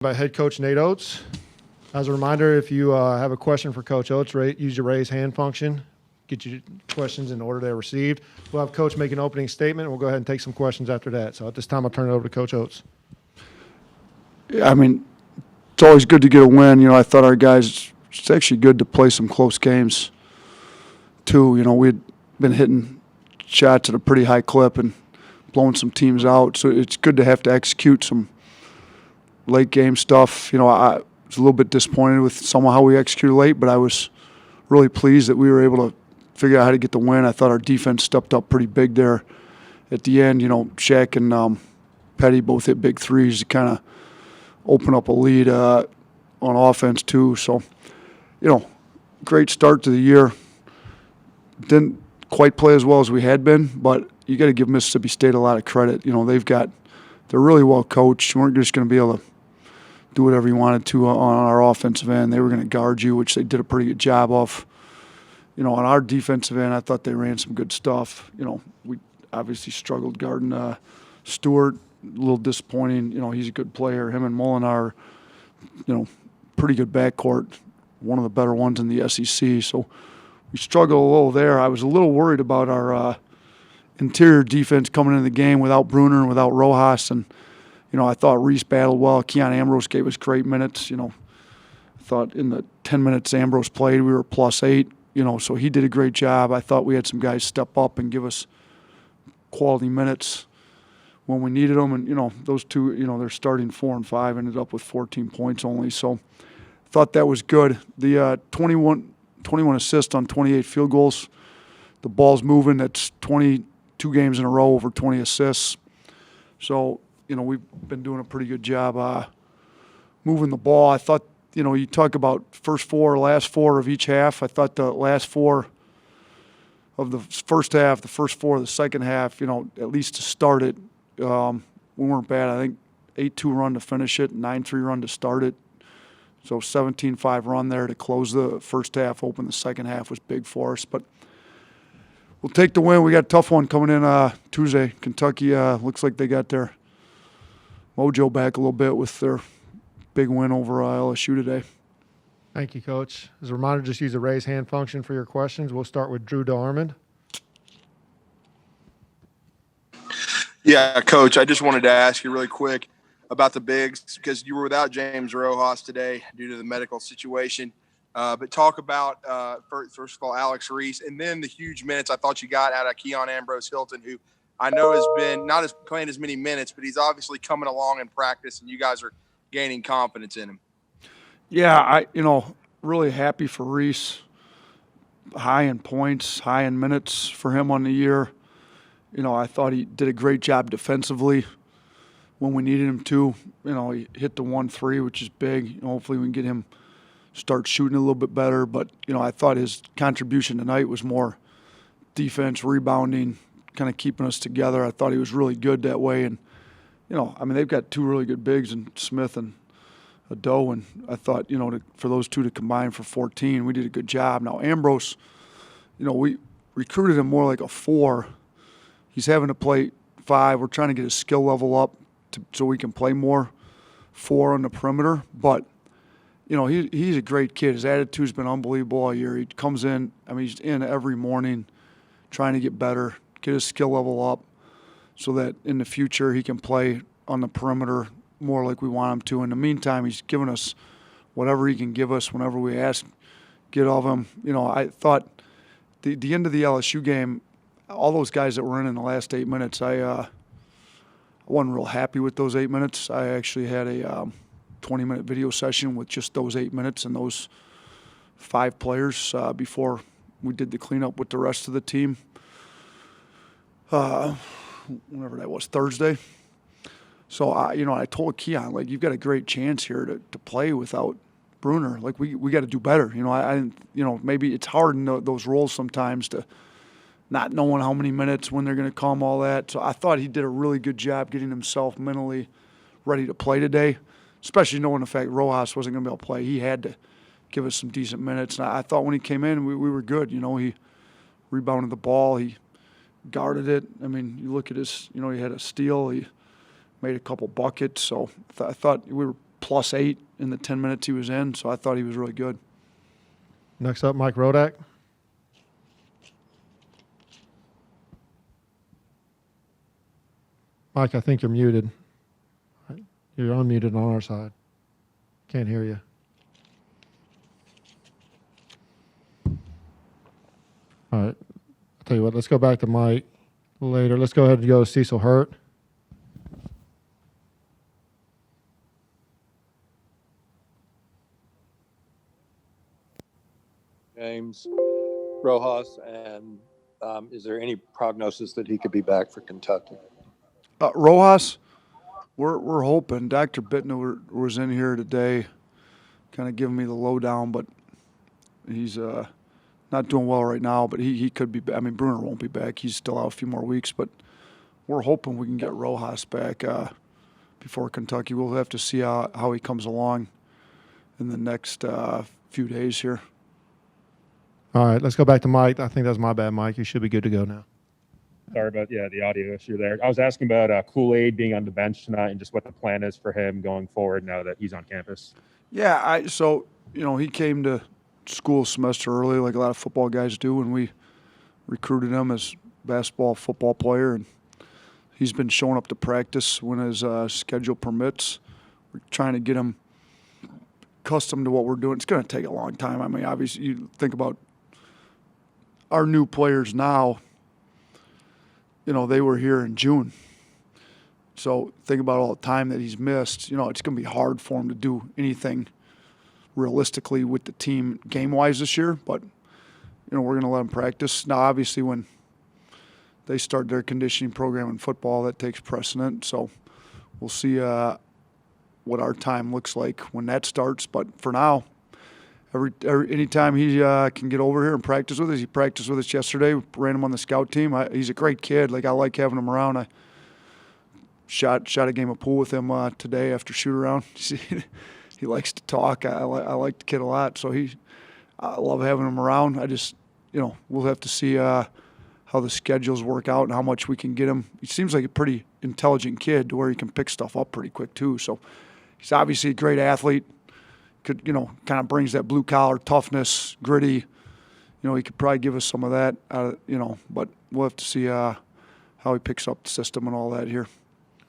By head coach Nate Oats. As a reminder, if you have a question for Coach Oats, use your raise hand function. Get your questions in order they're received. We'll have Coach make an opening statement, and we'll go ahead and take some questions after that. So at this time, I'll turn it over to Coach Oats. Yeah, I mean, it's always good to get a win. I thought our guys, it's actually good to play some close games, too. We'd been hitting shots at a pretty high clip and blowing some teams out. So it's good to have to execute some late game stuff. I was a little bit disappointed with somehow how we executed late, but I was really pleased that we were able to figure out how to get the win. I thought our defense stepped up pretty big there at the end. Shaq and Petty both hit big threes to kind of open up a lead on offense too. So, great start to the year. Didn't quite play as well as we had been, but you got to give Mississippi State a lot of credit. They're really well coached. You weren't just going to be able to do whatever you wanted to on our offensive end. They were going to guard you, which they did a pretty good job of. On our defensive end, I thought they ran some good stuff. We obviously struggled guarding Stewart. A little disappointing. He's a good player. Him and Molinar, pretty good backcourt. One of the better ones in the SEC. So we struggled a little there. I was a little worried about our interior defense coming into the game without Bruner and without Rojas. And, I thought Reese battled well. Keon Ambrose gave us great minutes. I thought in the 10 minutes Ambrose played, we were +8. So he did a great job. I thought we had some guys step up and give us quality minutes when we needed them. And, those two, they're starting 4 and 5, ended up with 14 points only. So I thought that was good. The 21 assists on 28 field goals. The ball's moving. That's 22 games in a row over 20 assists. So, we've been doing a pretty good job moving the ball. I thought, you talk about first 4 or last 4 of each half. I thought the last 4 of the first half, the first 4 of the second half, at least to start it, we weren't bad. I think 8-2 run to finish it, 9-3 run to start it. So 17-5 run there to close the first half, open the second half was big for us. But we'll take the win. We got a tough one coming in Tuesday. Kentucky looks like they got their mojo back a little bit with their big win over LSU today. Thank you, Coach. As a reminder, just use the raise hand function for your questions. We'll start with Drew Darmond. Yeah, Coach, I just wanted to ask you really quick about the bigs because you were without James Rojas today due to the medical situation. But talk about, first of all, Alex Reese, and then the huge minutes I thought you got out of Keon Ambrose Hilton, who I know has been not as playing as many minutes, but he's obviously coming along in practice, and you guys are gaining confidence in him. Yeah, really happy for Reese. High in points, high in minutes for him on the year. I thought he did a great job defensively when we needed him to. He hit the 1-3, which is big. Hopefully we can get him start shooting a little bit better. But, I thought his contribution tonight was more defense, rebounding, kind of keeping us together. I thought he was really good that way. And, they've got 2 really good bigs in Smith and Ado. And I thought, for those 2 to combine for 14, we did a good job. Now, Ambrose, we recruited him more like a 4. He's having to play 5. We're trying to get his skill level up so we can play more 4 on the perimeter. But, he's a great kid. His attitude's been unbelievable all year. He comes in, he's in every morning trying to get better, get his skill level up so that in the future he can play on the perimeter more like we want him to. In the meantime, he's given us whatever he can give us whenever we get of him. I thought the end of the LSU game, all those guys that were in the last 8 minutes, I wasn't real happy with those 8 minutes. I actually had a 20-minute video session with just those 8 minutes and those 5 players before we did the cleanup with the rest of the team. Whenever that was, Thursday. So, I told Keon, you've got a great chance here to play without Bruner. We got to do better. I didn't, maybe it's hard in those roles sometimes to not knowing how many minutes, when they're going to come, all that. So I thought he did a really good job getting himself mentally ready to play today, especially knowing the fact Rojas wasn't going to be able to play. He had to give us some decent minutes. And I thought when he came in, we were good. He rebounded the ball. He guarded it. You look at his, he had a steal. He made a couple buckets. So I thought we were +8 in the 10 minutes he was in, so I thought he was really good. Next up, Mike Rodak. Mike, I think you're muted. You're unmuted on our side. Can't hear you. All right. I'll tell you what, let's go back to Mike later. Let's go ahead and go Cecil Hurt. James Rojas, and is there any prognosis that he could be back for Kentucky? Rojas, we're hoping. Dr. Bittner was in here today, kind of giving me the lowdown, but he's not doing well right now. But he could be. I mean, Bruner won't be back. He's still out a few more weeks, but we're hoping we can get Rojas back before Kentucky. We'll have to see how he comes along in the next few days here. All right, let's go back to Mike. I think that's my bad, Mike. You should be good to go now. Sorry about the audio issue there. I was asking about Koolaid being on the bench tonight and just what the plan is for him going forward now that he's on campus. Yeah, so he came to school a semester early like a lot of football guys do, and we recruited him as basketball, football player, and he's been showing up to practice when his schedule permits. We're trying to get him accustomed to what we're doing. It's going to take a long time. I mean, obviously, you think about our new players now, they were here in June. So think about all the time that he's missed. It's going to be hard for him to do anything realistically with the team game-wise this year. But, we're going to let him practice. Now, obviously, when they start their conditioning program in football, that takes precedent. So we'll see what our time looks like when that starts. But for now, anytime he can get over here and practice with us, he practiced with us yesterday. We ran him on the scout team. He's a great kid. I like having him around. I shot a game of pool with him today after shoot around. He likes to talk. I like the kid a lot, so I love having him around. I just we'll have to see how the schedules work out and how much we can get him. He seems like a pretty intelligent kid to where he can pick stuff up pretty quick too. So he's obviously a great athlete. Could kind of brings that blue collar toughness, gritty. He could probably give us some of that. But we'll have to see how he picks up the system and all that here.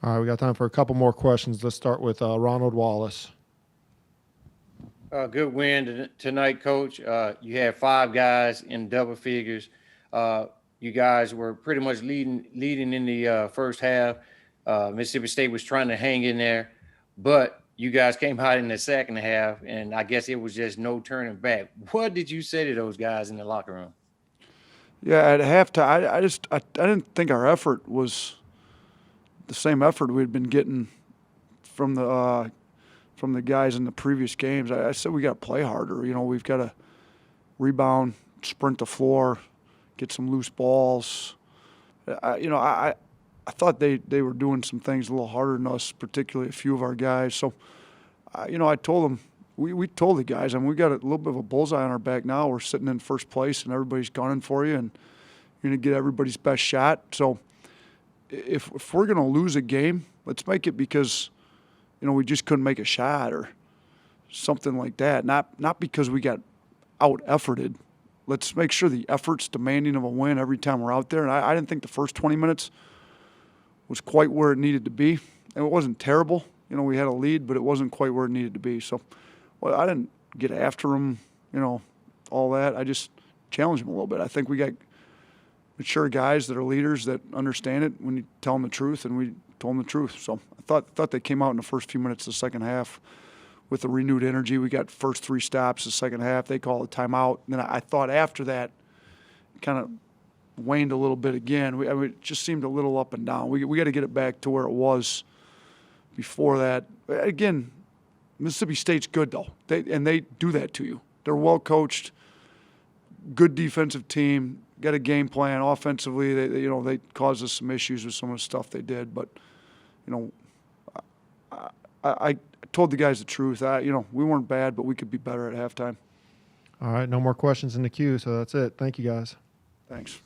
All right, we got time for a couple more questions. Let's start with Ronald Wallace. Good win tonight, Coach. You had 5 guys in double figures. You guys were pretty much leading in the first half. Mississippi State was trying to hang in there, but you guys came hot in the second half, and I guess it was just no turning back. What did you say to those guys in the locker room? Yeah, at halftime, I didn't think our effort was the same effort we'd been getting from the guys in the previous games. I said we got to play harder. We've got to rebound, sprint the floor, get some loose balls. I thought they were doing some things a little harder than us, particularly a few of our guys. So, I told them, we told the guys, we got a little bit of a bullseye on our back now. We're sitting in first place, and everybody's gunning for you, and you're going to get everybody's best shot. So if we're going to lose a game, let's make it because, we just couldn't make a shot or something like that. Not because we got out-efforted. Let's make sure the effort's demanding of a win every time we're out there. And I didn't think the first 20 minutes was quite where it needed to be. And it wasn't terrible. We had a lead, but it wasn't quite where it needed to be. So, I didn't get after them, all that. I just challenged them a little bit. I think we got mature guys that are leaders that understand it when you tell them the truth, and we told them the truth. So I thought they came out in the first few minutes of the second half with a renewed energy. We got first 3 stops the second half. They called a timeout. And then I thought after that it kind of waned a little bit again. It just seemed a little up and down. We got to get it back to where it was before that. Again, Mississippi State's good, though. They do that to you. They're well coached, good defensive team, got a game plan. Offensively, they caused us some issues with some of the stuff they did. But, I told the guys the truth. We weren't bad, but we could be better at halftime. All right, no more questions in the queue, so that's it. Thank you, guys. Thanks.